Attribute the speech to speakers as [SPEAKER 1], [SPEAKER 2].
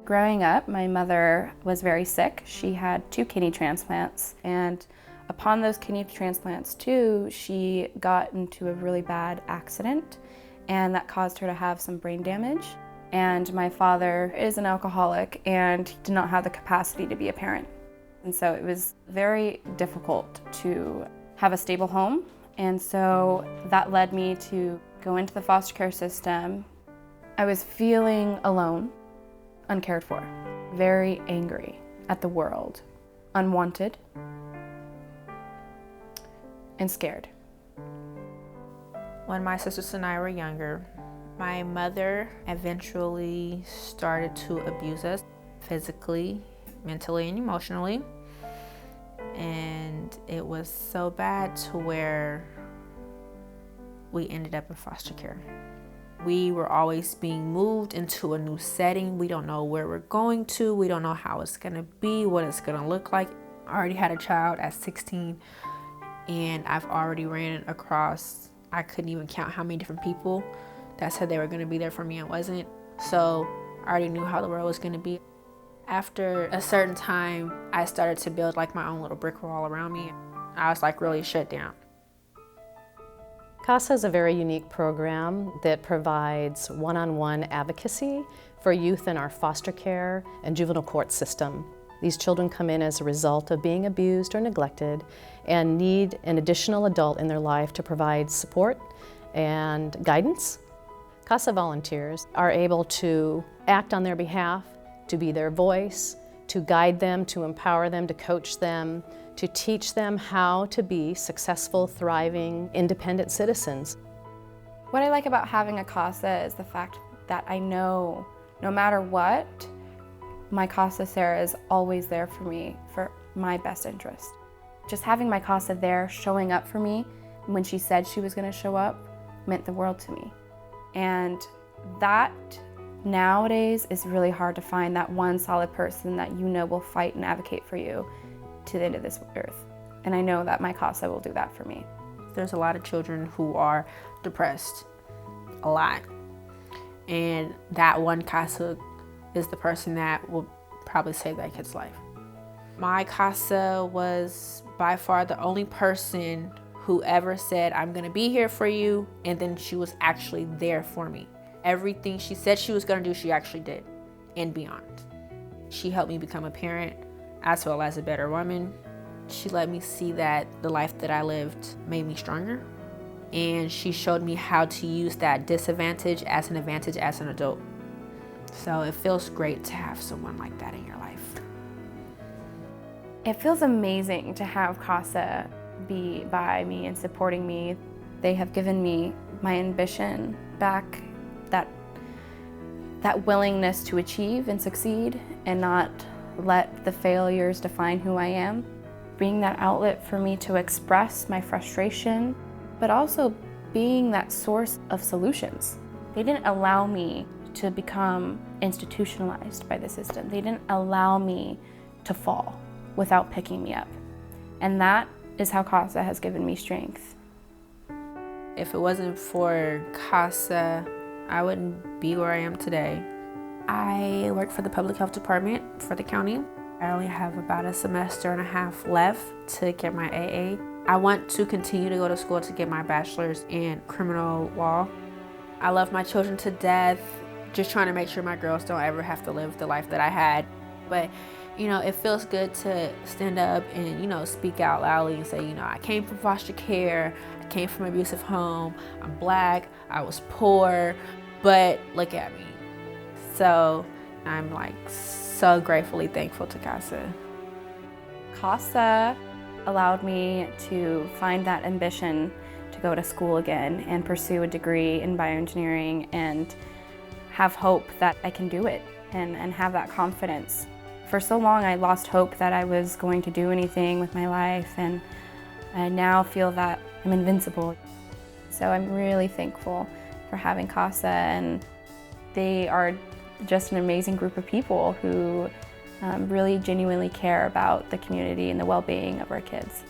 [SPEAKER 1] Growing up, my mother was very sick. She had 2 kidney transplants, and upon those kidney transplants too, she got into a really bad accident, and that caused her to have some brain damage. And my father is an alcoholic and did not have the capacity to be a parent. And so it was very difficult to have a stable home. And so that led me to go into the foster care system. I was feeling alone, uncared for, very angry at the world, unwanted, and scared.
[SPEAKER 2] When my sisters and I were younger, my mother eventually started to abuse us physically, mentally, and emotionally. And it was so bad to where we ended up in foster care. We were always being moved into a new setting. We don't know where we're going to. We don't know how it's gonna be, what it's gonna look like. I already had a child at 16, and I've already ran across, I couldn't even count how many different people that said they were gonna be there for me and wasn't. So I already knew how the world was gonna be. After a certain time, I started to build like my own little brick wall around me. I was like really shut down.
[SPEAKER 3] CASA is a very unique program that provides one-on-one advocacy for youth in our foster care and juvenile court system. These children come in as a result of being abused or neglected and need an additional adult in their life to provide support and guidance. CASA volunteers are able to act on their behalf, to be their voice, to guide them, to empower them, to coach them, to teach them how to be successful, thriving, independent citizens.
[SPEAKER 1] What I like about having a CASA is the fact that I know no matter what, my CASA Sarah is always there for me, for my best interest. Just having my CASA there, showing up for me when she said she was going to show up, meant the world to me. And that nowadays is really hard to find, that one solid person that you know will fight and advocate for you to the end of this earth. And I know that my CASA will do that for me.
[SPEAKER 2] There's a lot of children who are depressed, a lot. And that one CASA is the person that will probably save that kid's life. My CASA was by far the only person who ever said, I'm gonna be here for you, and then she was actually there for me. Everything she said she was gonna do, she actually did, and beyond. She helped me become a parent, as well as a better woman. She let me see that the life that I lived made me stronger, and she showed me how to use that disadvantage as an advantage as an adult. So it feels great to have someone like that in your life.
[SPEAKER 1] It feels amazing to have CASA be by me and supporting me. They have given me my ambition back, that willingness to achieve and succeed and not let the failures define who I am. Being that outlet for me to express my frustration, but also being that source of solutions. They didn't allow me to become institutionalized by the system. They didn't allow me to fall without picking me up. And that is how CASA has given me strength.
[SPEAKER 2] If it wasn't for CASA, I wouldn't be where I am today. I work for the public health department for the county. I only have about a semester and a half left to get my AA. I want to continue to go to school to get my bachelor's in criminal law. I love my children to death, just trying to make sure my girls don't ever have to live the life that I had. But, it feels good to stand up and, speak out loudly and say, I came from foster care, I came from an abusive home, I'm Black, I was poor, but look at me. So I'm so gratefully thankful to CASA.
[SPEAKER 1] CASA allowed me to find that ambition to go to school again and pursue a degree in bioengineering and have hope that I can do it and have that confidence. For so long I lost hope that I was going to do anything with my life, and I now feel that I'm invincible. So I'm really thankful for having CASA, and they are just an amazing group of people who really genuinely care about the community and the well-being of our kids.